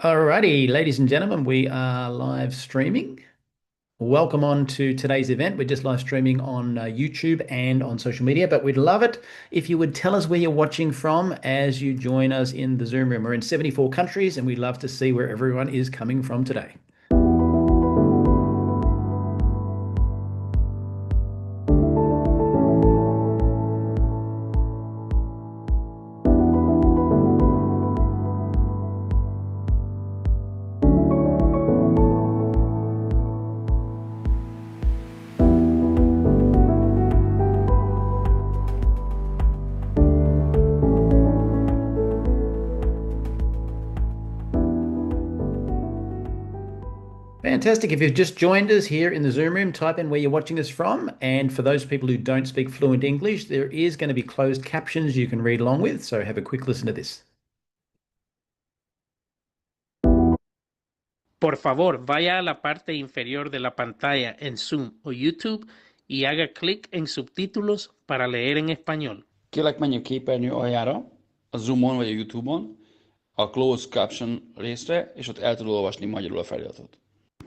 Alrighty, ladies and gentlemen, we are live streaming. Welcome on to today's event. We're just live streaming on YouTube and on social media, but we'd love it if you would tell us where you're watching from as you join us in the Zoom room. We're in 74 countries and we'd love to see where everyone is coming from today. Fantastic. If you've just joined us here in the Zoom room, type in where you're watching us from. And for those people who don't speak fluent English, there is going to be closed captions you can read along with. So have a quick listen to this. Por favor, vaya a la parte inferior de la pantalla en Zoom o YouTube y haga clic en subtítulos para leer en español. Kérlek menj a képernyő aljára, a Zoomon vagy a YouTube-on, a Closed Caption részre, és ott el tudod olvasni magyarul a feliratot.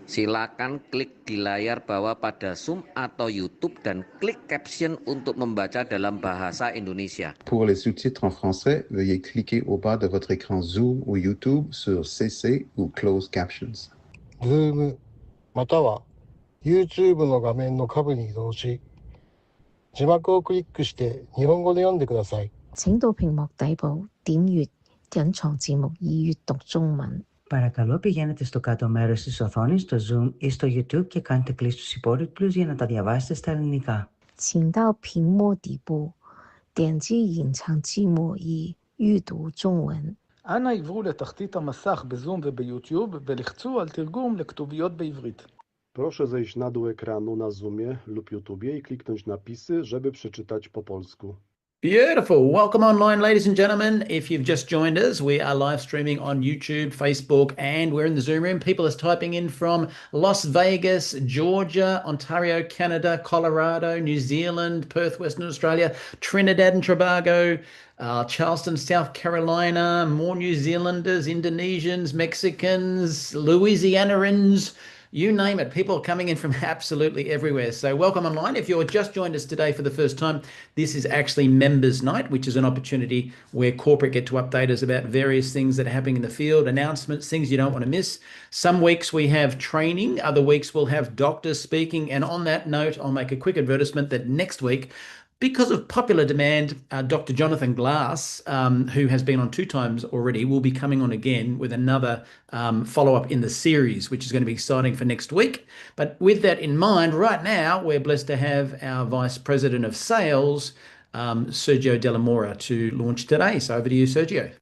Silakan klik di layar bawah pada Zoom atau YouTube dan klik caption untuk membaca dalam bahasa Indonesia. Pour les sous-titres en français, veuillez cliquer au bas de votre écran Zoom ou YouTube sur CC ou Closed Captions. Zoom または YouTube の画面の下部に移動し、字幕をクリックして日本語で読んでください。請到屏幕底部點閱隱藏字幕以閱讀中文。Παρακαλώ πηγαίνετε στο κάτω μέρος της οθόνης, στο Zoom ή στο YouTube και κάντε κλικ στους υπότιτλους για να τα διαβάσετε στα ελληνικά. 請到屏幕底部點擊隱藏字幕以閱讀中文. אנא עברו לתחתית המסך בזום וביוטיוב ולחצו על תרגום לכתוביות בעברית. Proszę zejść na dół ekranu na Zoomie lub YouTubie i kliknąć napisy, żeby przeczytać po polsku. Beautiful. Welcome online, ladies and gentlemen. If you've just joined us, we are live streaming on YouTube, Facebook, and we're in the Zoom room. People are typing in from Las Vegas, Georgia, Ontario, Canada, Colorado, New Zealand, Perth, Western Australia, Trinidad and Tobago, Charleston, South Carolina, more New Zealanders, Indonesians, Mexicans, Louisianans. You name it. People are coming in from absolutely everywhere. So welcome online. If you're just joined us today for the first time, this is actually Members Night, which is an opportunity where corporate get to update us about various things that are happening in the field, announcements, things you don't want to miss. Some weeks we have training. Other weeks we'll have doctors speaking. And on that note, I'll make a quick advertisement that next week, because of popular demand, Dr. Jonathan Glass, who has been on 2 times already, will be coming on again with another follow-up in the series, which is going to be exciting for next week. But with that in mind, right now, we're blessed to have our Vice President of Sales, Sergio Delamora, to launch today. So over to you, Sergio.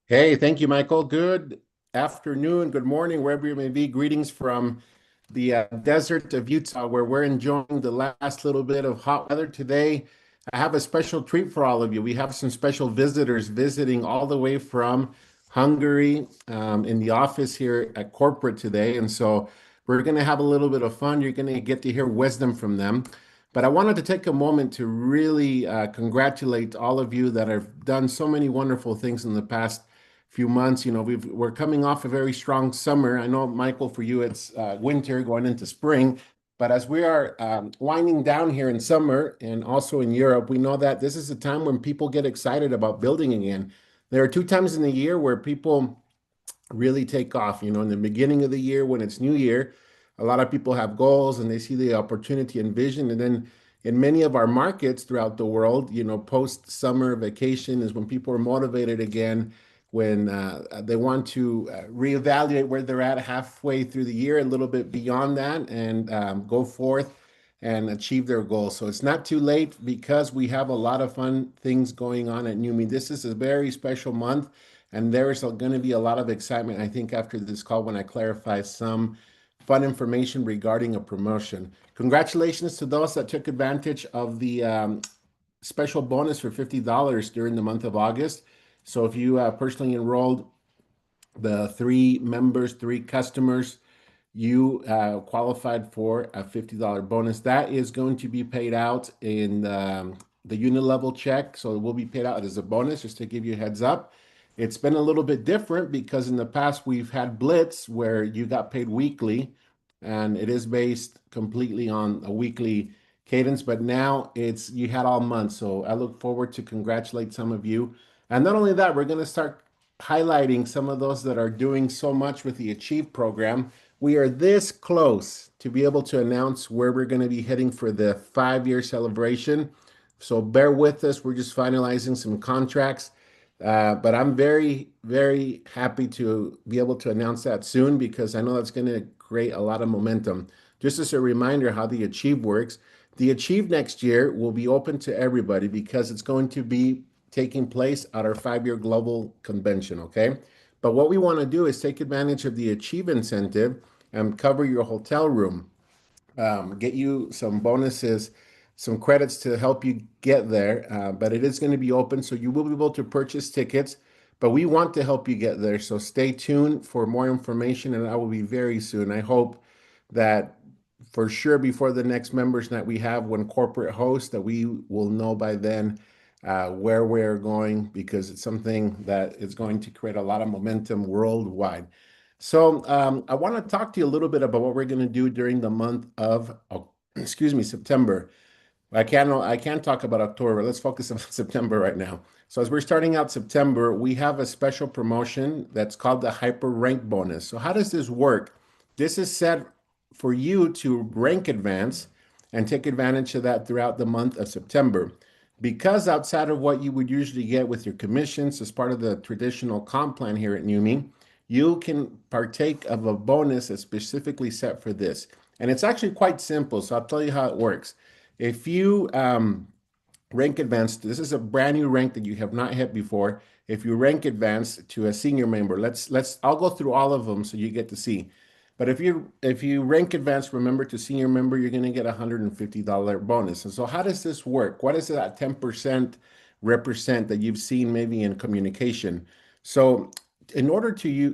Hey, thank you, Michael. Good afternoon, good morning, wherever you may be. Greetings from the desert of Utah, where we're enjoying the last little bit of hot weather today. I have a special treat for all of you. We have some special visitors visiting all the way from Hungary in the office here at corporate today. And so we're going to have a little bit of fun. You're going to get to hear wisdom from them. But I wanted to take a moment to really congratulate all of you that have done so many wonderful things in the past few months. You know, we're coming off a very strong summer. I know, Michael, for you, it's winter going into spring. But as we are winding down here in summer and also in Europe, we know that this is a time when people get excited about building again. There are 2 times in the year where people really take off. You know, in the beginning of the year when it's New Year, a lot of people have goals and they see the opportunity and vision. And then in many of our markets throughout the world, you know, post-summer vacation is when people are motivated again, when they want to reevaluate where they're at halfway through the year, a little bit beyond that, and go forth and achieve their goals. So it's not too late because we have a lot of fun things going on at Neumi. This is a very special month, and there is going to be a lot of excitement, I think, after this call when I clarify some fun information regarding a promotion. Congratulations to those that took advantage of the special bonus for $50 during the month of August. So if you personally enrolled the 3 members, 3 customers, you qualified for a $50 bonus. That is going to be paid out in the unit level check. So it will be paid out as a bonus, just to give you a heads up. It's been a little bit different because in the past we've had Blitz where you got paid weekly, and it is based completely on a weekly cadence, but now it's you had all month. So I look forward to congratulate some of you. And not only that, we're going to start highlighting some of those that are doing so much with the Achieve program. We are this close to be able to announce where we're going to be heading for the 5-year celebration. So bear with us. We're just finalizing some contracts. But I'm very, very happy to be able to announce that soon because I know that's going to create a lot of momentum. Just as a reminder how the Achieve works, the Achieve next year will be open to everybody because it's going to be taking place at our 5-year global convention, okay? But what we want to do is take advantage of the Achieve incentive and cover your hotel room, get you some bonuses, some credits to help you get there. But it is going to be open, so you will be able to purchase tickets. But we want to help you get there, so stay tuned for more information, and I will be very soon. I hope that for sure before the next members night we have when corporate hosts that we will know by then where we're going because it's something that is going to create a lot of momentum worldwide. So I want to talk to you a little bit about what we're going to do during the month of, excuse me, September. I can't talk about October. Let's focus on September right now. So as we're starting out September, we have a special promotion that's called the Hyper Rank Bonus. So how does this work? This is set for you to rank advance and take advantage of that throughout the month of September. Because outside of what you would usually get with your commissions as part of the traditional comp plan here at Neumi, you can partake of a bonus that's specifically set for this. And it's actually quite simple. So I'll tell you how it works. If you rank advanced, this is a brand new rank that you have not hit before. If you rank advanced to a senior member, I'll go through all of them so you get to see. But if you rank advanced, remember to senior member, you're going to get a $150 bonus. And so how does this work? What is that 10% represent that you've seen maybe in communication? So in order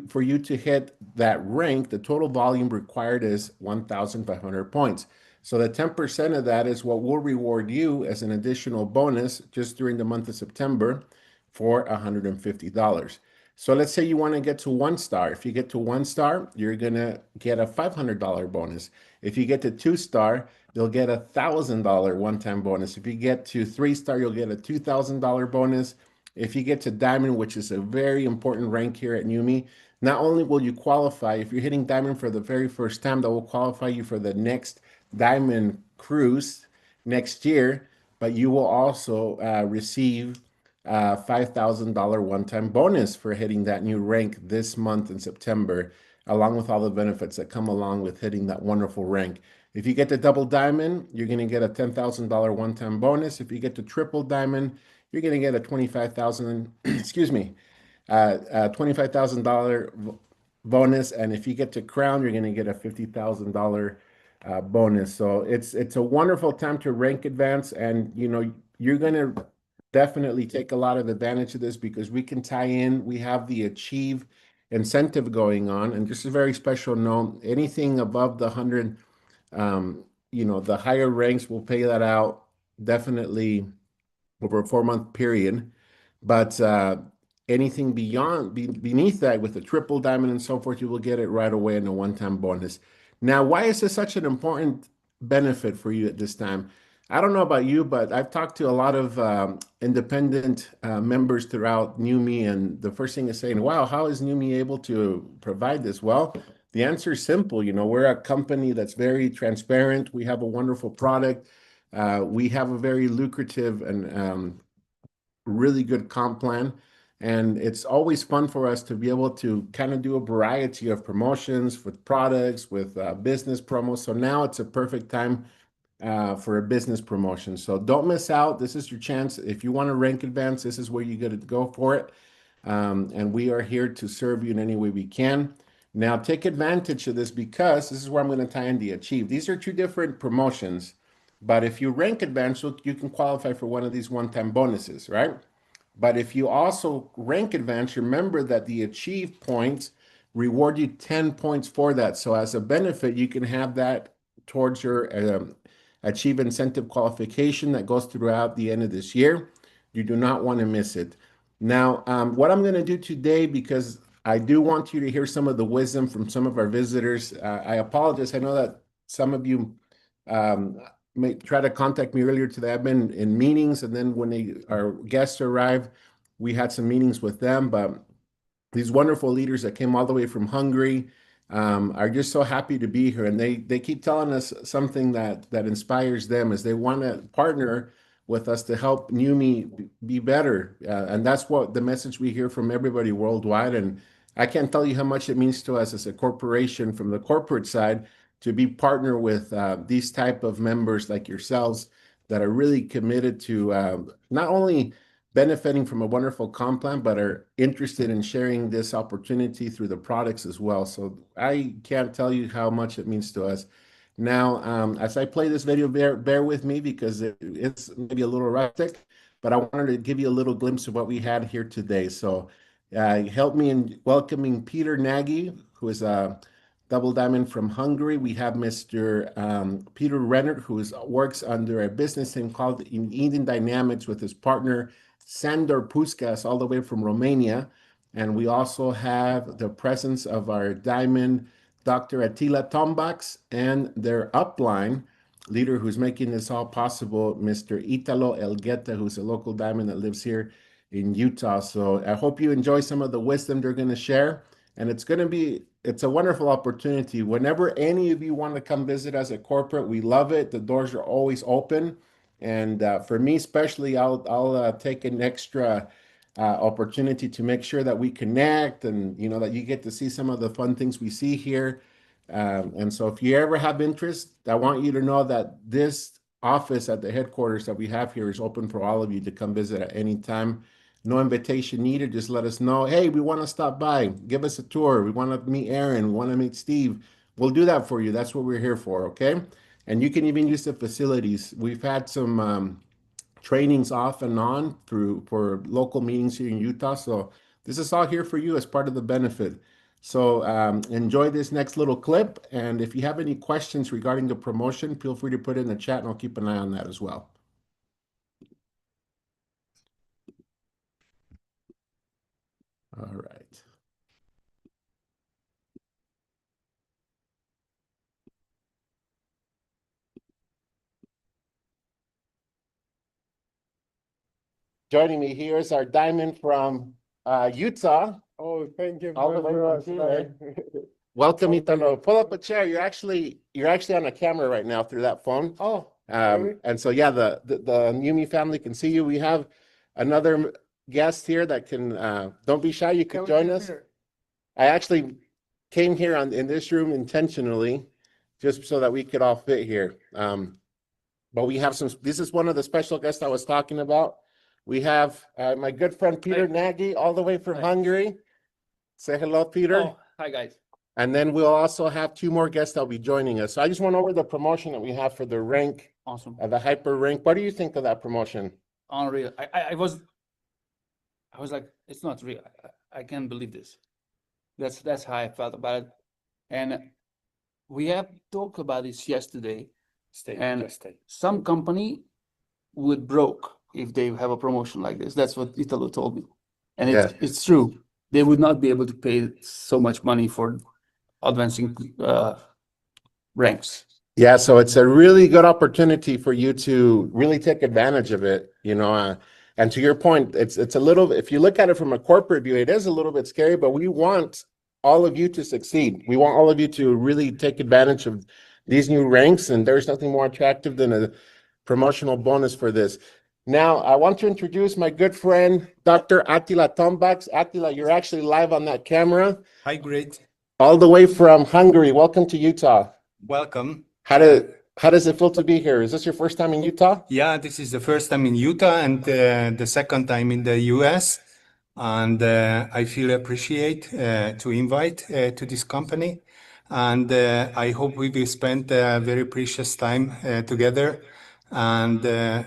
for you to hit that rank, the total volume required is 1,500 points. So the 10% of that is what will reward you as an additional bonus just during the month of September for $150. So let's say you want to get to 1 star. If you get to 1 star, you're going to get a $500 bonus. If you get to 2 star, you'll get a $1,000 one-time bonus. If you get to 3 star, you'll get a $2,000 bonus. If you get to diamond, which is a very important rank here at Neumi, not only will you qualify, if you're hitting diamond for the very first time, that will qualify you for the next diamond cruise next year, but you will also receive a $5,000 one-time bonus for hitting that new rank this month in September, along with all the benefits that come along with hitting that wonderful rank. If you get to double diamond, you're going to get a $10,000 one-time bonus. If you get to triple diamond, you're going to get a 25,000, excuse me, $25,000 bonus. And if you get to crown, you're going to get a $50,000 bonus. So it's a wonderful time to rank advance, and you're going to definitely take a lot of advantage of this because we can tie in. We have the Achieve incentive going on, and just a very special note: anything above the 100, the higher ranks will pay that out definitely over a 4-month period. But anything beneath that with the triple diamond and so forth, you will get it right away in a one-time bonus. Now, why is this such an important benefit for you at this time? I don't know about you, but I've talked to a lot of independent members throughout Neumi, and the first thing is saying, wow, how is Neumi able to provide this? Well, the answer is simple. We're a company that's very transparent. We have a wonderful product. We have a very lucrative and really good comp plan. And it's always fun for us to be able to kind of do a variety of promotions with products, with business promos. So now it's a perfect time for a business promotion. So don't miss out. This is your chance. If you want to rank advance, this is where you got to go for it. And we are here to serve you in any way we can. Now take advantage of this because this is where I'm going to tie in the Achieve. These are two different promotions, but if you rank advance, you can qualify for one of these one-time bonuses, right? But if you also rank advance, remember that the Achieve points reward you 10 points for that. So as a benefit, you can have that towards your Achieve incentive qualification that goes throughout the end of this year. You do not want to miss it. Now, what I'm going to do today, because I do want you to hear some of the wisdom from some of our visitors. I apologize. I know that some of you may try to contact me earlier today. I've been in meetings, and then when our guests arrived, we had some meetings with them. But these wonderful leaders that came all the way from Hungary are just so happy to be here, and they keep telling us something that inspires them, is they want to partner with us to help Neumi be better, and that's what the message we hear from everybody worldwide. And I can't tell you how much it means to us as a corporation from the corporate side to be partner with these type of members like yourselves that are really committed to not only benefiting from a wonderful comp plan, but are interested in sharing this opportunity through the products as well. So I can't tell you how much it means to us. Now, as I play this video, bear with me because it's maybe a little rustic, but I wanted to give you a little glimpse of what we had here today. So help me in welcoming Peter Nagy, who is a double diamond from Hungary. We have Mr. Peter Rennert, who works under a business name called Eden Dynamics with his partner, Sandor Puskas, all the way from Romania. And we also have the presence of our diamond, Dr. Attila Tombax, and their upline leader who's making this all possible, Mr. Italo Elgueta, who's a local diamond that lives here in Utah. So I hope you enjoy some of the wisdom they're going to share. And it's a wonderful opportunity. Whenever any of you want to come visit as a corporate, we love it. The doors are always open. And for me, especially, I'll take an extra opportunity to make sure that we connect and, that you get to see some of the fun things we see here. And so if you ever have interest, I want you to know that this office at the headquarters that we have here is open for all of you to come visit at any time. No invitation needed. Just let us know, hey, we want to stop by. Give us a tour. We want to meet Aaron. We want to meet Steve. We'll do that for you. That's what we're here for, okay? And you can even use the facilities. We've had some trainings off and on for local meetings here in Utah. So this is all here for you as part of the benefit. So enjoy this next little clip. And if you have any questions regarding the promotion, feel free to put it in the chat and I'll keep an eye on that as well. All right. Joining me here is our diamond from Utah. Oh, thank you All the very way much. from Chile. Welcome, Italo. Pull up a chair. You're actually on a camera right now through that phone. Oh, really? And so yeah, the Neumi family can see you. We have another guest here that can don't be shy. You could join us. I actually came here in this room intentionally, just so that we could all fit here. But we have this is one of the special guests I was talking about. We have my good friend Peter Nagy, all the way from Hungary. Say hello, Peter. Oh, hi, guys. And then we'll also have two more guests that'll be joining us. So I just went over the promotion that we have for the rank, Awesome. the hyper rank. What do you think of that promotion? Unreal. I was like, it's not real. I can't believe this. That's how I felt about it. And we have talked about this yesterday. Some company would broke if they have a promotion like this. That's what Italo told me. And it's true. They would not be able to pay so much money for advancing ranks. Yeah, so it's a really good opportunity for you to really take advantage of it, and to your point, it's a little, if you look at it from a corporate view, it is a little bit scary, but we want all of you to succeed. We want all of you to really take advantage of these new ranks, and there's nothing more attractive than a promotional bonus for this. Now, I want to introduce my good friend, Dr. Attila Tombax. Attila, you're actually live on that camera. Hi, great. All the way from Hungary. Welcome to Utah. Welcome. How does it feel to be here? Is this your first time in Utah? Yeah, this is the first time in Utah and the second time in the US. And I feel appreciate to invite to this company. And I hope we will spend a very precious time together and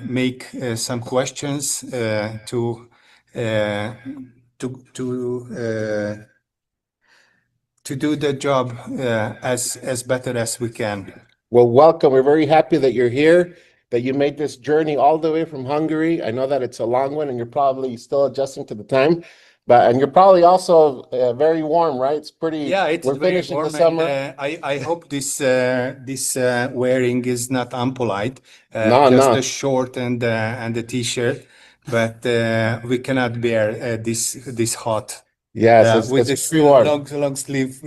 make some questions to do the job as better as we can. Well, welcome. We're very happy that you're here. that you made this journey all the way from Hungary. I know that it's a long one and you're probably still adjusting to the time, and you're probably also very warm, right? It's pretty, Yeah, it's we're very finishing the warm, summer. and I hope this wearing is not unpolite. No, Just no. a short and a t-shirt, but we cannot bear this hot. Yes, With it's this pretty warm. long sleeve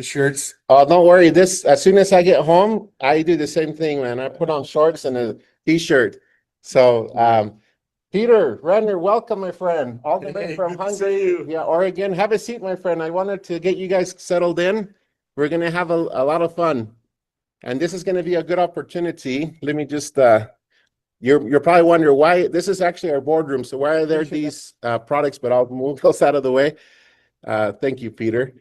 shirts. Oh, don't worry. As soon as I get home, I do the same thing, man. I put on shorts and a t-shirt. So, Peter Renner, welcome, my friend, all the way Hey, from good to see Hungary, you. Oregon. Have a seat, my friend. I wanted to get you guys settled in. We're gonna have a lot of fun, and this is gonna be a good opportunity. Let me just, you're probably wondering why this is actually our boardroom. So why are there these products? But I'll move those out of the way. Thank you, Peter.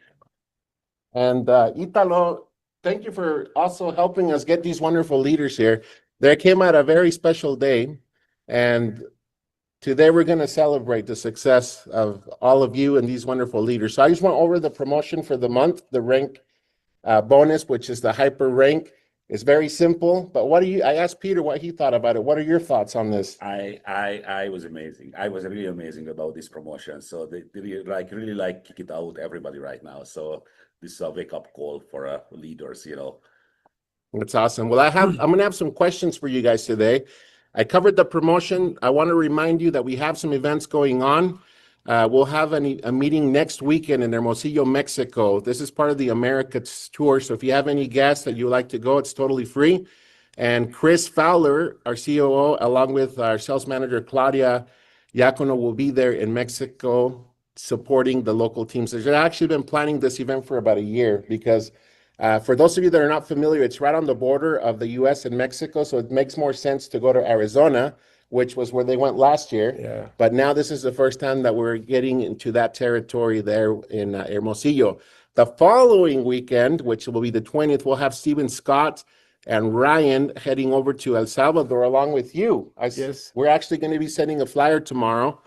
And Italo, thank you for also helping us get these wonderful leaders here. They came at a very special day, and today we're going to celebrate the success of all of you and these wonderful leaders. So I just went over the promotion for the month, the rank bonus, which is the hyper rank. It's very simple, but I asked Peter what he thought about it. What are your thoughts on this? I was amazing. I was really amazing about this promotion. So they really kick it out everybody right now. So this is a wake up call for leaders, you know. That's awesome. Well, I'm going to have some questions for you guys today. I covered the promotion. I want to remind you that we have some events going on. We'll have a meeting next weekend in Hermosillo, Mexico. This is part of the Americas tour. So if you have any guests that you would like to go, it's totally free. And Chris Fowler, our COO, along with our sales manager, Claudia Iacono, will be there in Mexico supporting the local teams. They've actually been planning this event for about a year because for those of you that are not familiar, it's right on the border of the U.S. and Mexico, so it makes more sense to go to Arizona, which was where they went last year. Yeah. But now this is the first time that we're getting into that territory there in Hermosillo. The following weekend, which will be the 20th, we'll have Stephen Scott and Ryan heading over to El Salvador along with you. Yes. We're actually going to be sending a flyer tomorrow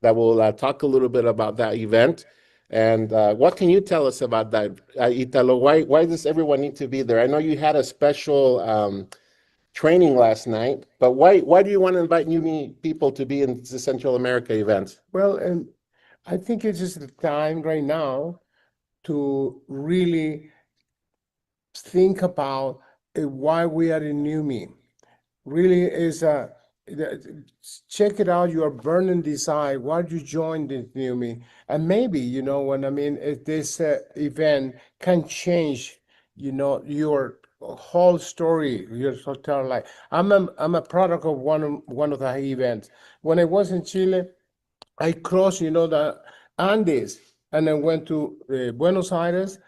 that will talk a little bit about that event. And what can you tell us about that, Italo? Why does everyone need to be there? I know you had a special training last night, but why do you want to invite new people to be in the Central America event? Well, and I think it's just the time right now to really think about why we are in Neumi. Really is check it out, your burning desire, why you joined the Neumi. And maybe, if this event can change, your whole story, your total life. I'm a product of one of the events. When I was in Chile, I crossed, the Andes, and I went to Buenos Aires.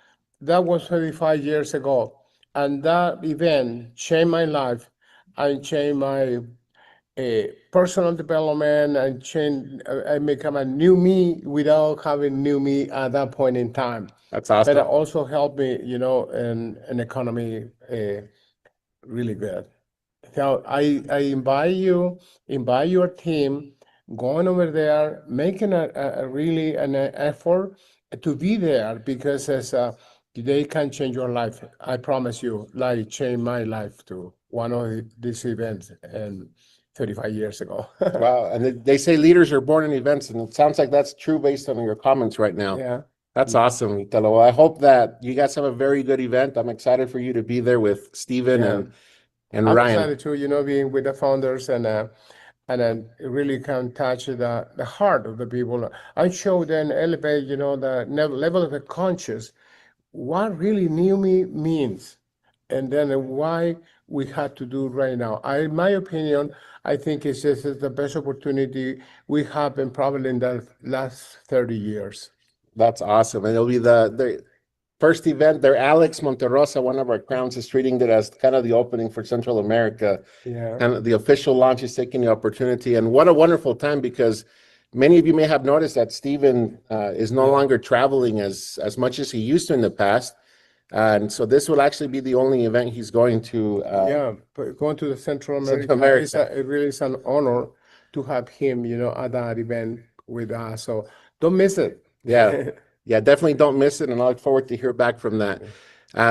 That was 35 years ago. And that event changed my life and changed my personal development and I become a new me without having new me at that point in time. That's awesome. But it also helped me, in an economy really good. So I invite your team, going over there, making a really an effort to be there because they can change your life. I promise you, like changed my life to one of these events and 35 years ago. Wow. And they say leaders are born in events, and it sounds like that's true based on your comments right now. Yeah. That's awesome, Italo. Well, I hope that you guys have a very good event. I'm excited for you to be there with Steven and I'm Ryan. excited too, being with the founders and it really can touch the heart of the people. I show them elevate, the level of the conscious, what really Neumi means, and then why we had to do right now. In my opinion, I think it's just the best opportunity we have been probably in the last 30 years. That's awesome. And it'll be the first event there. Alex Monterrosa, one of our crowns, is treating it as kind of the opening for Central America. Yeah. And the official launch is taking the opportunity. And what a wonderful time, because many of you may have noticed that Steven is no longer traveling as much as he used to in the past. And so this will actually be the only event he's going to. But going to the Central America, Central America. it really is an honor to have him, at that event with us. So don't miss it. Yeah, definitely don't miss it. And I look forward to hear back from that.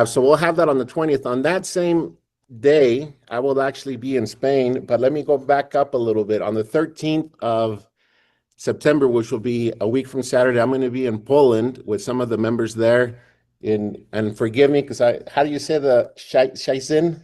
So we'll have that on the 20th. On that same day, I will actually be in Spain, but let me go back up a little bit. On the 13th of September, which will be a week from Saturday, I'm going to be in Poland with some of the members there. And forgive me, because how do you say the Szczecin?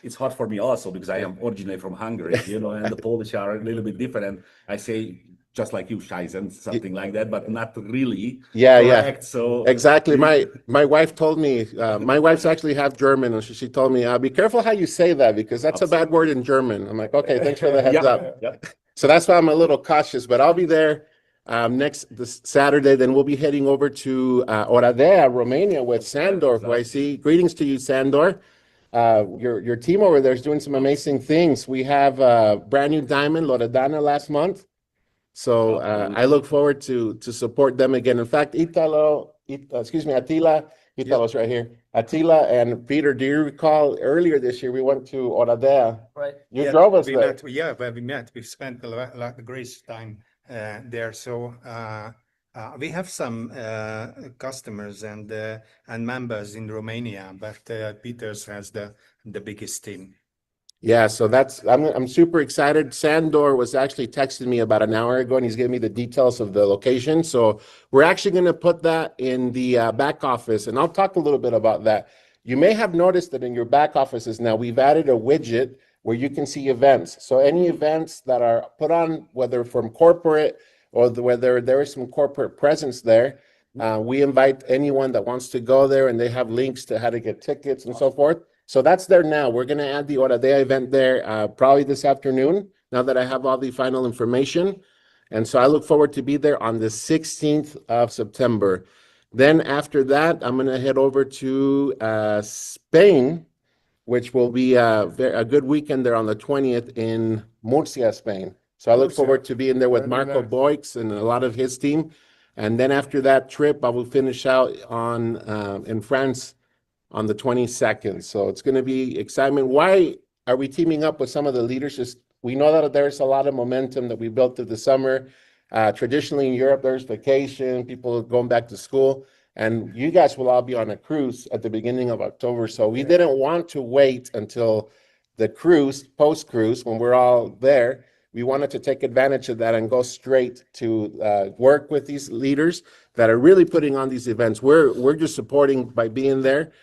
It's hard for me also because I am originally from Hungary, and the Polish are a little bit different. And I say just like you, Scheisen, something like that, but not really correct. So exactly. My wife told me, my wife's actually half German, and she told me, be careful how you say that because that's a bad word in German. I'm like, okay, thanks for the heads up. So that's why I'm a little cautious, but I'll be there this Saturday. Then we'll be heading over to Oradea, Romania with Sandor, who I see. Greetings to you, Sandor. Your team over there is doing some amazing things. We have a brand new diamond, Loredana, last month. So I look forward to support them again. In fact, Attila, Italo's right here. Attila and Peter, do you recall earlier this year we went to Oradea? Right. You drove us there. We met. We spent a lot of great time there. So we have some customers and members in Romania, but Peters has the biggest team. Yeah, so I'm super excited. Sandor was actually texting me about an hour ago, and he's giving me the details of the location. So we're actually going to put that in the back office, and I'll talk a little bit about that. You may have noticed that in your back offices now, we've added a widget where you can see events. So any events that are put on, whether from corporate or whether there is some corporate presence there, we invite anyone that wants to go there, and they have links to how to get tickets and so forth. So that's there now. We're going to add the Oradea event there probably this afternoon, now that I have all the final information. And so I look forward to be there on the 16th of September. Then after that, I'm going to head over to Spain, which will be a good weekend there on the 20th in Murcia, Spain. So I look forward to being there with Marco Boix and a lot of his team. And then after that trip, I will finish out in France on the 22nd. So it's going to be excitement. Why are we teaming up with some of the leaders? Just, we know that there's a lot of momentum that we built through the summer. Traditionally in Europe, there's vacation, people going back to school, and you guys will all be on a cruise at the beginning of October. So we didn't want to wait until the cruise, post-cruise, when we're all there. We wanted to take advantage of that and go straight to work with these leaders that are really putting on these events. We're just supporting by being there.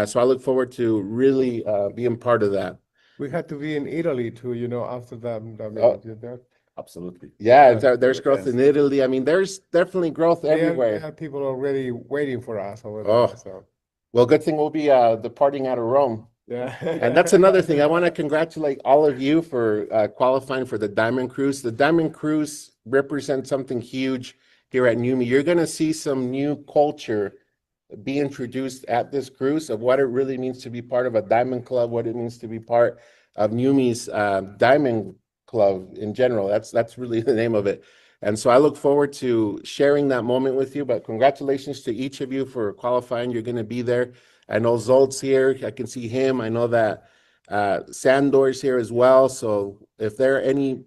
So I look forward to really being part of that. We had to be in Italy too, after that. Absolutely. Yeah, there's growth in Italy. I mean, there's definitely growth everywhere. They have people already waiting for us over there. So. Well, good thing we'll be departing out of Rome. Yeah. And that's another thing. I want to congratulate all of you for qualifying for the Diamond Cruise. The Diamond Cruise represents something huge here at Neumi. You're going to see some new culture be introduced at this cruise of what it really means to be part of a diamond club, what it means to be part of Neumi's diamond club in general. That's really the name of it. And so I look forward to sharing that moment with you, but congratulations to each of you for qualifying. You're going to be there. I know Zolt's here. I can see him. I know that Sandor's here as well. So if there are any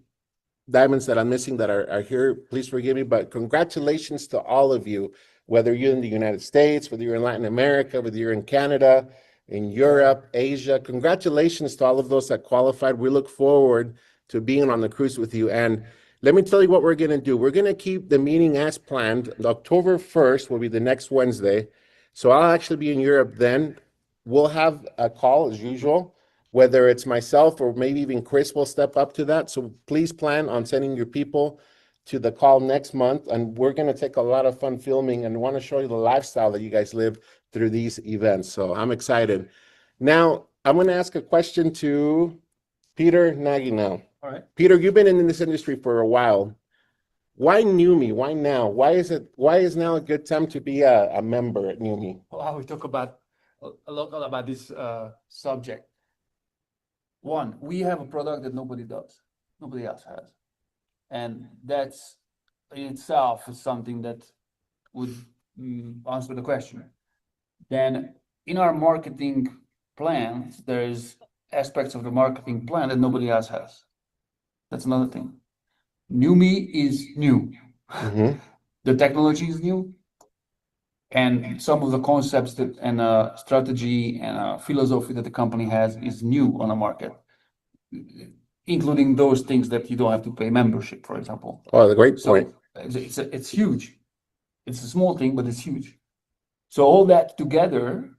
diamonds that I'm missing that are here, please forgive me, but congratulations to all of you, whether you're in the United States, whether you're in Latin America, whether you're in Canada, in Europe, Asia. Congratulations to all of those that qualified. We look forward to being on the cruise with you. And let me tell you what we're going to do. We're going to keep the meeting as planned. October 1st will be the next Wednesday. So I'll actually be in Europe then. We'll have a call as usual, whether it's myself or maybe even Chris will step up to that. So please plan on sending your people to the call next month. And we're going to take a lot of fun filming and want to show you the lifestyle that you guys live through these events. So I'm excited. Now, I'm going to ask a question to Peter Nagy now. All right. Peter, you've been in this industry for a while. Why Neumi? Why now? Why is now a good time to be a member at Neumi? Well, we talk about a lot about this subject. One, we have a product that nobody else has. And that's in itself is something that would answer the question. Then in our marketing plan, there's aspects of the marketing plan that nobody else has. That's another thing. Neumi is new. Mm-hmm. The technology is new. And some of the concepts that and strategy and philosophy that the company has is new on the market, including those things that you don't have to pay membership, for example. Oh, the great point. It's huge. It's a small thing, but it's huge. So all that together,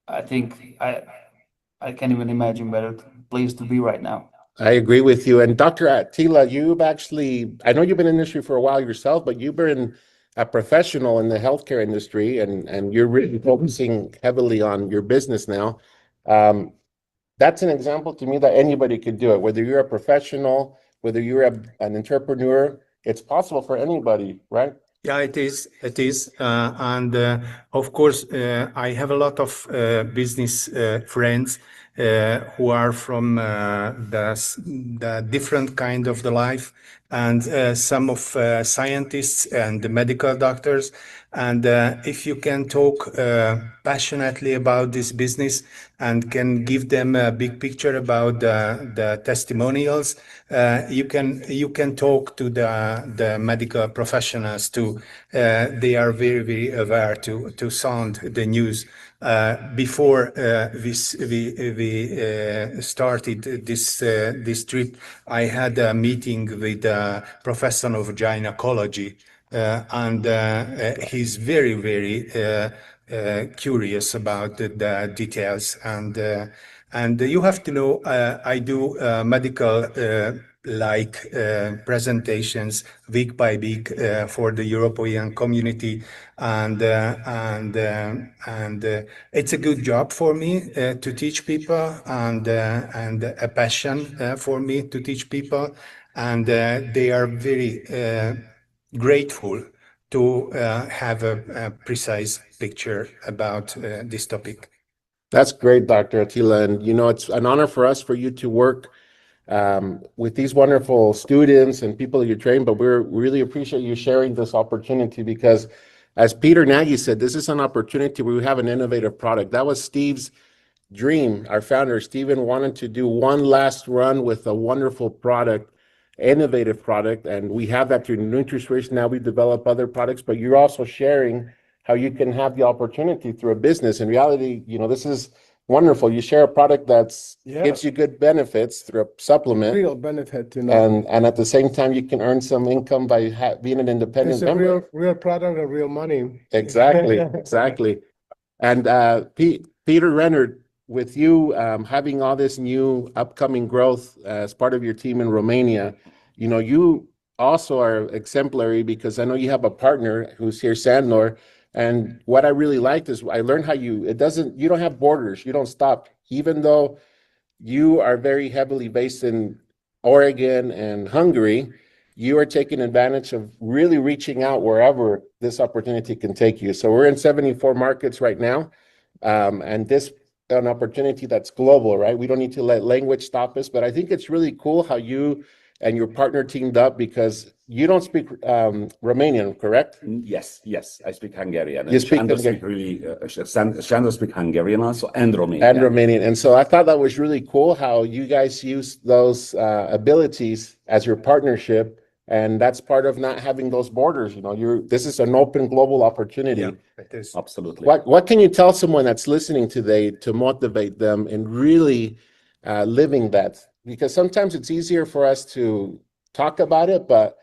I think I can't even imagine better place to be right now. I agree with you. And Dr. Attila, I know you've been in the industry for a while yourself, but you've been a professional in the healthcare industry, and you're really focusing heavily on your business now. That's an example to me that anybody could do it, whether you're a professional, whether you're an entrepreneur, it's possible for anybody, right? Yeah, it is. It is. And of course, I have a lot of business friends who are from the different kind of the life, and some of scientists and the medical doctors. And if you can talk passionately about this business and can give them a big picture about the testimonials, you can talk to the medical professionals too. They are very, very aware to sound the news. Before we started this trip, I had a meeting with a professor of gynecology, and he's very, very curious about the details. And you have to know, I do medical presentations week by week for the European community, and it's a good job for me to teach people, and a passion for me to teach people, and they are very grateful to have a precise picture about this topic. That's great, Dr. Attila. And it's an honor for us for you to work with these wonderful students and people you train, but we really appreciate you sharing this opportunity, because as Peter Nagy said, this is an opportunity where we have an innovative product. That was Steve's dream. Our founder, Steven, wanted to do one last run with a wonderful product, innovative product, and we have that through NutriSwitch. Now we develop other products, but you're also sharing how you can have the opportunity through a business. In reality, this is wonderful. You share a product that's gives you good benefits through a supplement. Real benefit to know. And at the same time, you can earn some income by being an independent It's a member. real product and real money. Exactly, exactly. And Peter Renner, with you having all this new upcoming growth as part of your team in Romania, you also are exemplary, because I know you have a partner who's here, Sandor. And what I really liked is I learned how you don't have borders, you don't stop, even though you are very heavily based in Oregon and Hungary. You are taking advantage of really reaching out wherever this opportunity can take you. So we're in 74 markets right now, and this an opportunity that's global, right? We don't need to let language stop us, but I think it's really cool how you and your partner teamed up, because you don't speak Romanian, correct? Yes, I speak Hungarian. You speak Sandor speak Hungarian also, and Romanian. And Romanian. And so I thought that was really cool how you guys use those abilities as your partnership, and that's part of not having those borders. This is an open global opportunity. Yeah, it is. Absolutely. What can you tell someone that's listening today to motivate them in really living that? Because sometimes it's easier for us to talk about it, but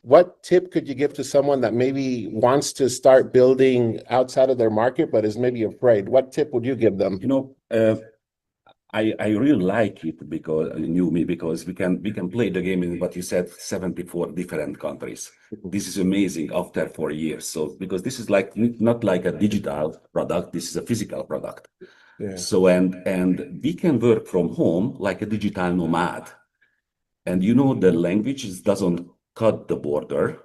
what tip could you give to someone that maybe wants to start building outside of their market, but is maybe afraid? What tip would you give them? I really like it, because Neumi, because we can play the game in what you said, 74 different countries. This is amazing after 4 years. So because this is not like a digital product, this is a physical product. Yeah. So and we can work from home like a digital nomad. And the language doesn't cut the border,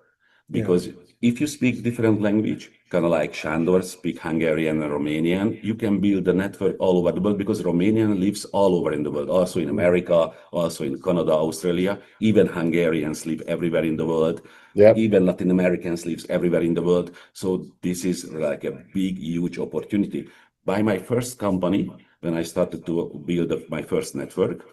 because if you speak different language, kind of like Sandor speak Hungarian and Romanian, you can build a network all over the world, because Romanian lives all over in the world, also in America, also in Canada, Australia. Even Hungarians live everywhere in the world. Even Latin Americans live everywhere in the world. So this is like a big, huge opportunity. By my first company, when I started to build my first network,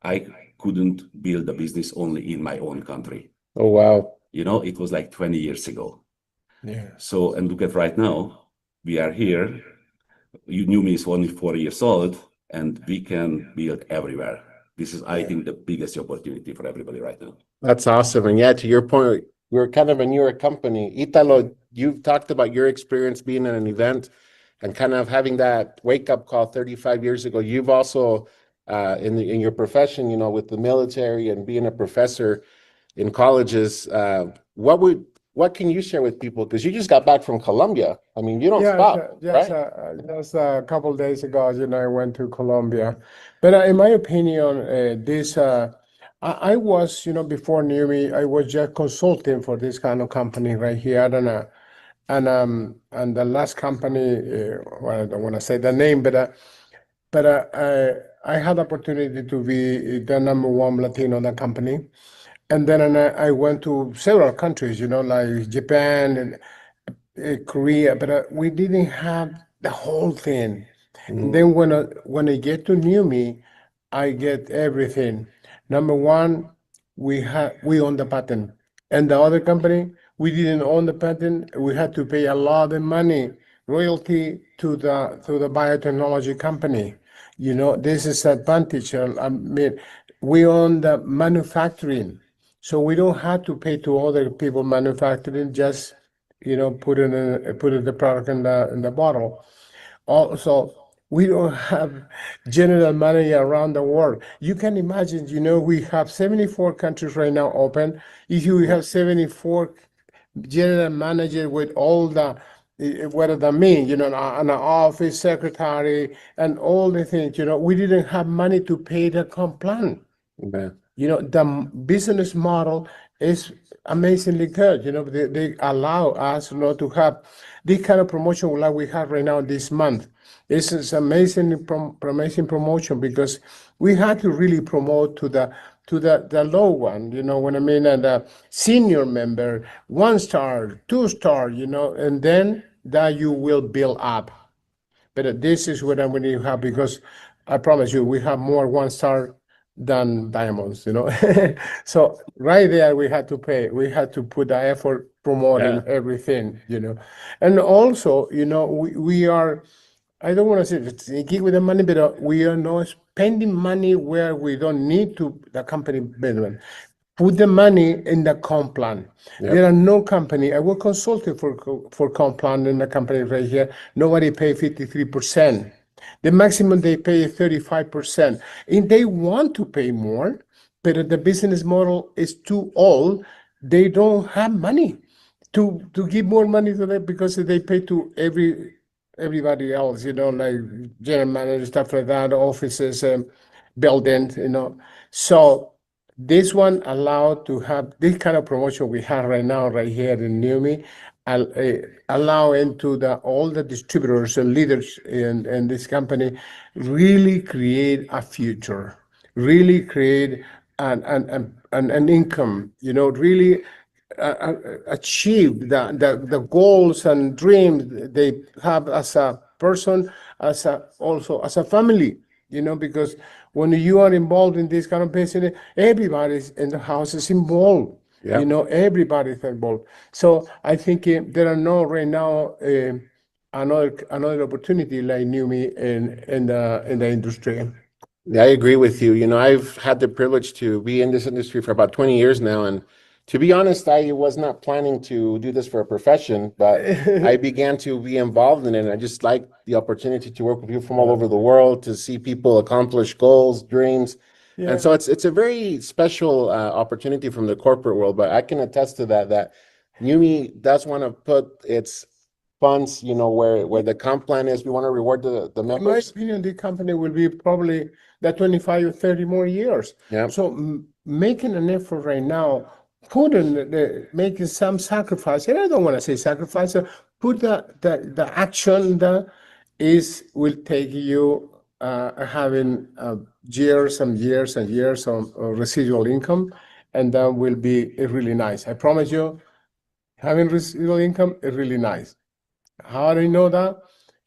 I couldn't build a business only in my own country. Oh, wow. It was like 20 years ago. Yeah. So, and look at right now, we are here. Neumi is only 4 years old, and we can build everywhere. This is, I think, the biggest opportunity for everybody right now. That's awesome. And yeah, to your point, we're kind of a newer company. Italo, you've talked about your experience being at an event and kind of having that wake-up call 35 years ago. You've also, in your profession, you know, with the military and being a professor in colleges, what can you share with people? Because you just got back from Colombia. I mean, you don't stop, right? Just a couple of days ago, you know, I went to Colombia. But in my opinion, I was, you know, before Neumi, I was just consulting for this kind of company right here. And the last company, well, I don't want to say the name, but I had opportunity to be the #1 Latino in the company. And then I went to several countries, you know, like Japan and Korea, but we didn't have the whole thing. And then when I get to Neumi, I get everything. #1, we own the patent, and the other company we didn't own the patent. We had to pay a lot of money royalty to the biotechnology company. You know, this is advantage. I mean, we own the manufacturing, so we don't have to pay to other people manufacturing. Just you know, put the product in the bottle. Also, we don't have general manager around the world. You can imagine, you know, we have 74 countries right now open. If you have 74 general manager with all the what does that mean? You know, an office secretary and all the things. You know, we didn't have money to pay the comp plan. You know, the business model is amazingly good. You know, they allow us, you know, to have this kind of promotion like we have right now this month. This is amazing promotion because we had to really promote to the low one, you know what I mean, and the senior member, 1 star, 2 star, you know, and then that you will build up. But this is what I'm going to have because I promise you, we have more 1 star than diamonds, you know. So right there, we had to pay. We had to put the effort promoting everything, you know. And also, you know, we are, I don't want to say it's sneaky with the money, but we are not spending money where we don't need to, the company benefit. Put the money in the comp plan. There are no company. I was consulting for comp plan in the company right here. Nobody pay 53%. The maximum they pay is 35%. And they want to pay more, but the business model is too old. They don't have money to give more money to them because they pay to everybody else, you know, like general manager, stuff like that, offices, buildings, you know. So this one allowed to have this kind of promotion we have right now, right here in Neumi, allowing to all the distributors and leaders in this company really create a future, really create an income, you know, really achieve the goals and dreams they have as a person, also as a family, you know, because when you are involved in this kind of business, everybody's in the house is involved. You know, everybody's involved. So I think there are no right now another opportunity like Neumi in the industry. Yeah, I agree with you. You know, I've had the privilege to be in this industry for about 20 years now. And to be honest, I was not planning to do this for a profession, but I began to be involved in it. And I just like the opportunity to work with people from all over the world, to see people accomplish goals, dreams. Yeah. And so it's a very special opportunity from the corporate world. But I can attest to that Neumi does want to put its funds, you know, where the comp plan is. We want to reward the In my members. opinion, the company will be probably the 25 or 30 more years. So making an effort right now, making some sacrifice, and I don't want to say sacrifice, put the action that will take you having years and years and years of residual income, and that will be really nice. I promise you, having residual income is really nice. How do you know that?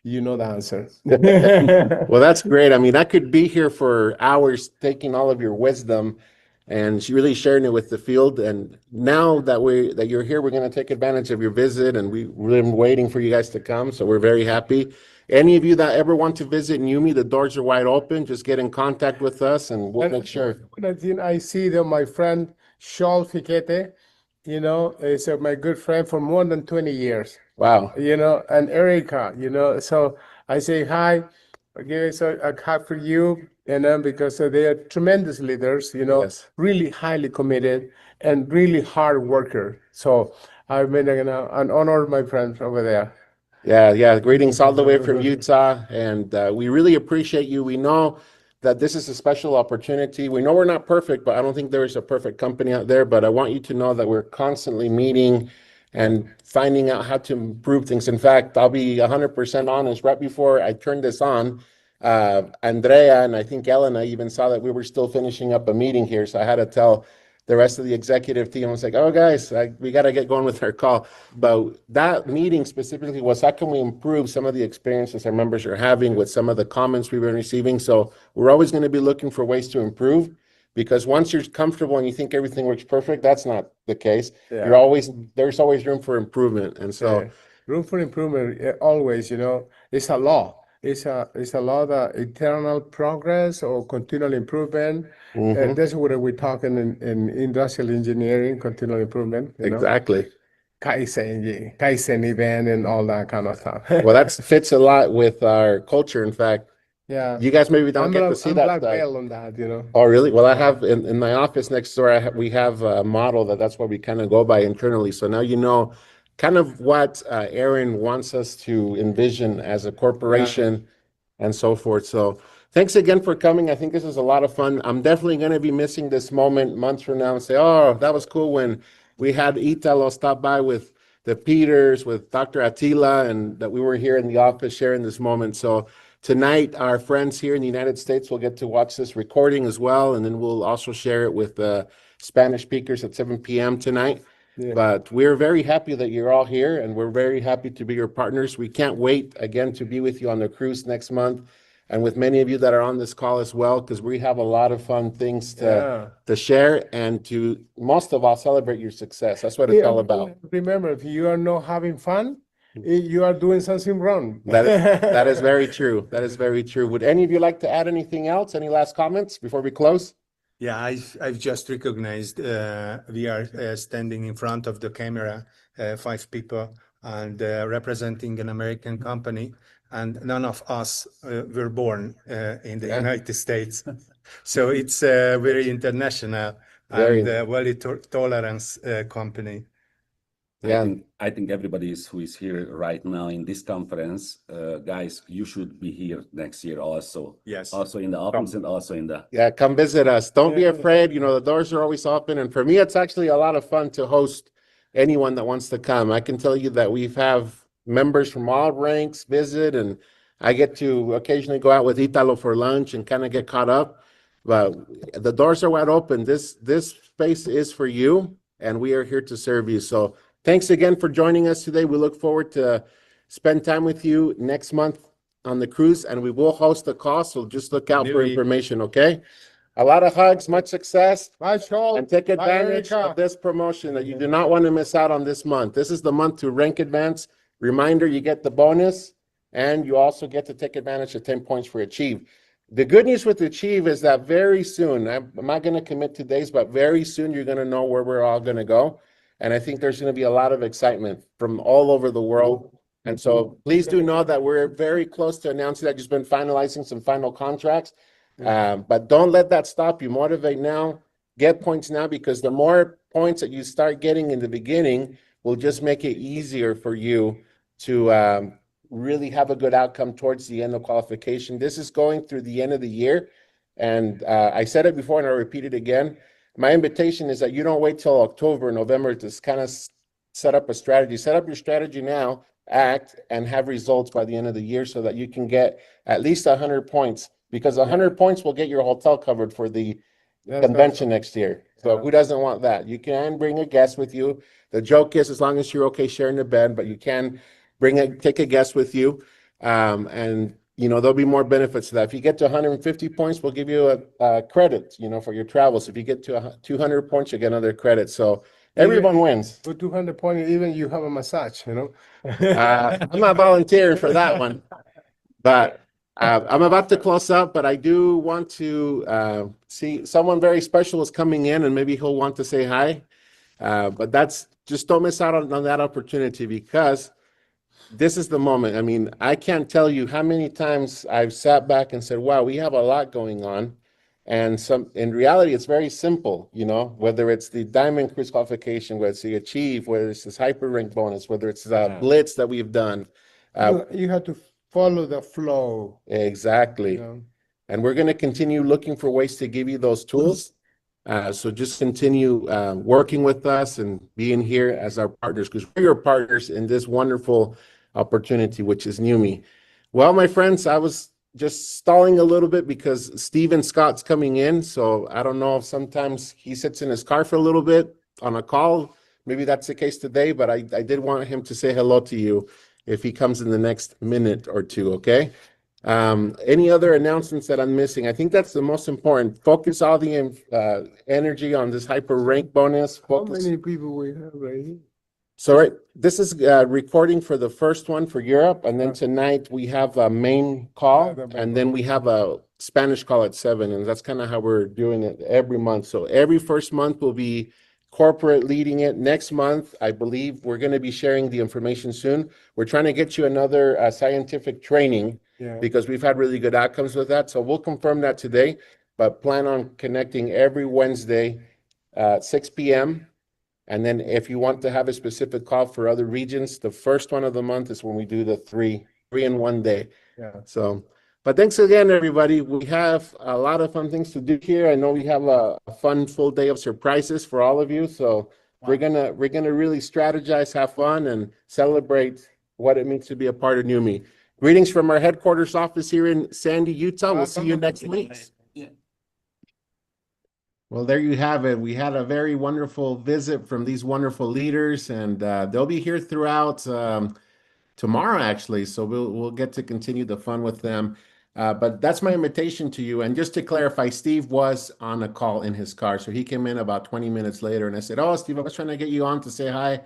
You know the answer. Well, that's great. I mean, I could be here for hours taking all of your wisdom and she really sharing it with the field. And now that you're here, we're going to take advantage of your visit, and we've been waiting for you guys to come. So we're very happy. Any of you that ever want to visit Neumi, the doors are wide open. Just get in contact with us, and we'll make sure. I see that my friend Shaul Fiquete, is my good friend for more than 20 years. Wow. And Erica, so I say hi, give us a clap for you, because they are tremendous leaders, Yes. really highly committed and really hard worker. So I've been an honor, my friends over there. Yeah. Greetings all the way from Utah, and we really appreciate you. We know that this is a special opportunity. We know we're not perfect, but I don't think there is a perfect company out there. But I want you to know that we're constantly meeting and finding out how to improve things. In fact, I'll be 100% honest. Right before I turned this on, Andrea and I think Elena even saw that we were still finishing up a meeting here, so I had to tell the rest of the executive team. I was like, oh, guys, we got to get going with our call. But that meeting specifically was, how can we improve some of the experiences our members are having with some of the comments we've been receiving? So we're always going to be looking for ways to improve, because once you're comfortable and you think everything works perfect, that's not the case. Yeah. There's always room for improvement. And so room for improvement, always, it's a law. It's a law that eternal progress or continual improvement. That's what we're talking in industrial engineering, continual improvement. Exactly. Kaizen event and all that kind of stuff. Well, that fits a lot with our culture. In fact, yeah, you guys maybe don't get to see that. I'm black belt on that, Oh, really? Well, I have in my office next door, we have a model that's what we kind of go by internally. So now you know kind of what Aaron wants us to envision as a corporation and so forth. So thanks again for coming. I think this is a lot of fun. I'm definitely going to be missing this moment months from now and say, oh, that was cool when we had Italo stop by with the Peters, with Dr. Attila, and that we were here in the office sharing this moment. So tonight, our friends here in the United States will get to watch this recording as well, and then we'll also share it with the Spanish speakers at 7 p.m. tonight. Yeah. But we're very happy that you're all here, and we're very happy to be your partners. We can't wait, again, to be with you on the cruise next month, and with many of you that are on this call as well, because we have a lot of fun things to share and to, most of all, celebrate your success. That's what it's all about. Remember, if you are not having fun, you are doing something wrong. That is very true. That is very true. Would any of you like to add anything else? Any last comments before we close? Yeah, I've just recognized we are standing in front of the camera, 5 people, and representing an American company, and none of us were born in the United States. So it's a very international and very tolerant company. Yeah, I think everybody who is here right now in this conference, guys, you should be here next year also. Yes. Also in the office and also in the. Yeah, come visit us. Don't be afraid. The doors are always open. And for me, it's actually a lot of fun to host anyone that wants to come. I can tell you that we have members from all ranks visit, and I get to occasionally go out with Italo for lunch and kind of get caught up. But the doors are wide open. This space is for you, and we are here to serve you. So thanks again for joining us today. We look forward to spend time with you next month on the cruise, and we will host a call, so just look out for information, okay? A lot of hugs, much success, and take advantage of this promotion that you do not want to miss out on this month. This is the month to rank advance. Reminder, you get the bonus, and you also get to take advantage of 10 points for Achieve. The good news with Achieve is that very soon, I'm not going to commit to days, but very soon you're going to know where we're all going to go. And I think there's going to be a lot of excitement from all over the world. And so please do know that we're very close to announcing that. Just been finalizing some final contracts. But don't let that stop you. Motivate now, get points now, because the more points that you start getting in the beginning will just make it easier for you to really have a good outcome towards the end of qualification. This is going through the end of the year. And I said it before and I'll repeat it again. My invitation is that you don't wait till October, November to kind of set up a strategy. Set up your strategy now, act, and have results by the end of the year so that you can get at least 100 points, because 100 points will get your hotel covered for the convention next year. So who doesn't want that? You can bring a guest with you. The joke is, as long as you're okay sharing the bed, but you can take a guest with you. And there'll be more benefits to that. If you get to 150 points, we'll give you a credit, for your travels. If you get to 200 points, you get another credit. So everyone wins. For 200 points, even you have a massage, I'm not volunteering for that one, but I'm about to close up, but I do want to see someone very special is coming in, and maybe he'll want to say hi. But just don't miss out on that opportunity, because this is the moment. I mean, I can't tell you how many times I've sat back and said, wow, we have a lot going on. And in reality, it's very simple, whether it's the Diamond Cruise qualification, whether it's the Achieve, whether it's this hyper rank bonus, whether it's the Blitz that we've done. You have to follow the flow. Exactly. And we're going to continue looking for ways to give you those tools. So just continue working with us and being here as our partners, because we're your partners in this wonderful opportunity, which is Neumi. Well, my friends, I was just stalling a little bit because Steven Scott's coming in. So I don't know if sometimes he sits in his car for a little bit on a call. Maybe that's the case today, but I did want him to say hello to you if he comes in the next minute or two, okay? Any other announcements that I'm missing? I think that's the most important. Focus all the energy on this hyper rank bonus. How many people we have right here? So this is recording for the first one for Europe, and then tonight we have a main call, and then we have a Spanish call at 7, and that's kind of how we're doing it every month. So every first month will be corporate leading it. Next month, I believe we're going to be sharing the information soon. We're trying to get you another scientific training because we've had really good outcomes with that. So we'll confirm that today, but plan on connecting every Wednesday at 6 p.m. And then if you want to have a specific call for other regions, the first one of the month is when we do the three in one day. So, but thanks again, everybody. We have a lot of fun things to do here. I know we have a fun full day of surprises for all of you. So we're gonna really strategize, have fun, and celebrate what it means to be a part of Neumi. Greetings from our headquarters office here in Sandy, Utah. We'll see you next week. Well, there you have it. We had a very wonderful visit from these wonderful leaders, and they'll be here throughout tomorrow, actually. So we'll get to continue the fun with them. But that's my invitation to you. And just to clarify, Steve was on a call in his car. So he came in about 20 minutes later, and I said, "Oh, Steve, I was trying to get you on to say hi."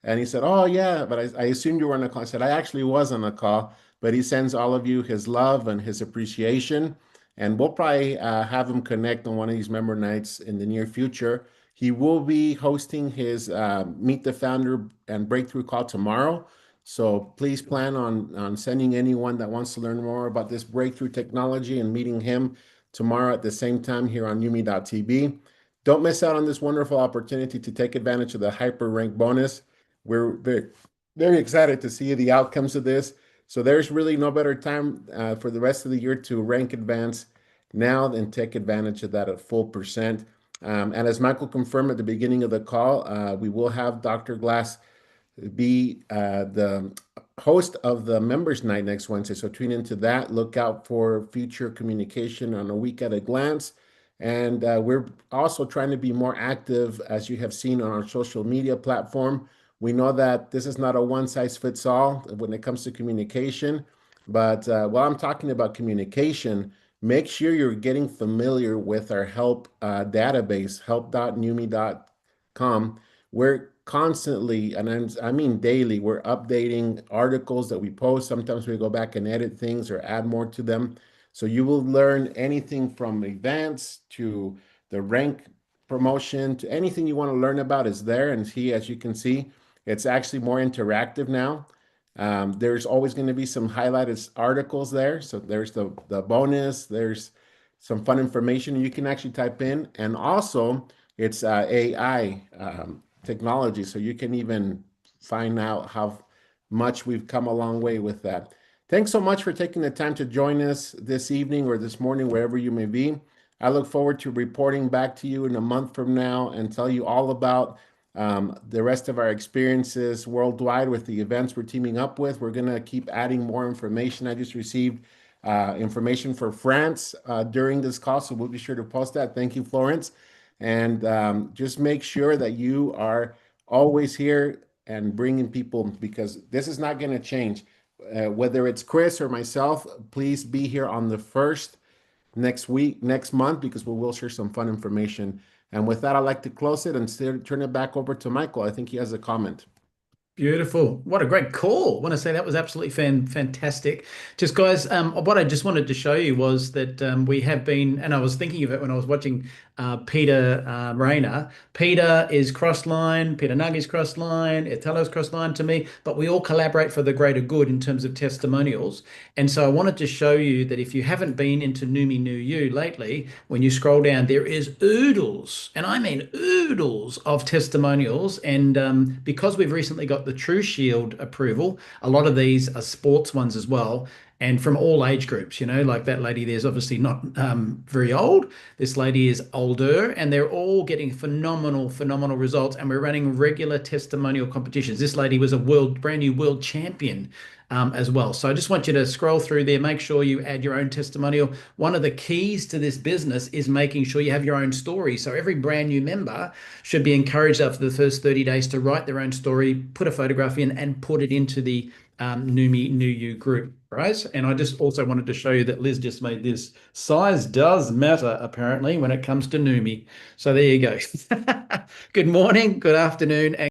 And he said, "Oh, yeah, but I assumed you were on a call." I said, "I actually was on a call," but he sends all of you his love and his appreciation. And we'll probably have him connect on one of these member nights in the near future. He will be hosting his Meet the Founder and Breakthrough call tomorrow. So please plan on sending anyone that wants to learn more about this breakthrough technology and meeting him tomorrow at the same time here on Neumi.tv. Don't miss out on this wonderful opportunity to take advantage of the hyper rank bonus. We're very, very excited to see the outcomes of this. So there's really no better time for the rest of the year to rank advance now than take advantage of that at full percent. And as Michael confirmed at the beginning of the call, we will have Dr. Glass be the host of the members night next Wednesday. So tune into that. Look out for future communication on a week at a glance. And we're also trying to be more active, as you have seen on our social media platform. We know that this is not a one size fits all when it comes to communication, but while I'm talking about communication, make sure you're getting familiar with our help database, help.neumi.com. We're constantly, and I mean daily, we're updating articles that we post. Sometimes we go back and edit things or add more to them. So you will learn anything from events to the rank promotion to anything you want to learn about is there. And as you can see, it's actually more interactive now. There's always going to be some highlighted articles there. So there's the bonus, there's some fun information you can actually type in. And also it's AI technology. So you can even find out how much we've come a long way with that. Thanks so much for taking the time to join us this evening or this morning, wherever you may be. I look forward to reporting back to you in a month from now and tell you all about the rest of our experiences worldwide with the events we're teaming up with. We're going to keep adding more information. I just received information for France during this call, so we'll be sure to post that. Thank you, Florence. And just make sure that you are always here and bringing people, because this is not going to change. whether it's Chris or myself, please be here on the 1st next month, because we will share some fun information. And with that, I'd like to close it and turn it back over to Michael. I think he has a comment. Beautiful. What a great call. I want to say that was absolutely fantastic. Just guys, what I just wanted to show you was that we have been, and I was thinking of it when I was watching Peter Rayner. Peter is crossline, Peter Nugg is crossline, Italo's crossline to me, but we all collaborate for the greater good in terms of testimonials. And so I wanted to show you that if you haven't been into Neumi New You lately, when you scroll down, there is oodles, and I mean oodles of testimonials. And because we've recently got the True Shield approval, a lot of these are sports ones as well, and from all age groups, you know, like that lady there's obviously not very old. This lady is older, and they're all getting phenomenal results. And we're running regular testimonial competitions. This lady was a brand new world champion as well. So I just want you to scroll through there, make sure you add your own testimonial. One of the keys to this business is making sure you have your own story. So every brand new member should be encouraged after the first 30 days to write their own story, put a photograph in, and put it into the Neumi New You group, right? And I just also wanted to show you that Liz just made this. Size does matter, apparently, when it comes to Neumi. So there you go. Good morning, good afternoon.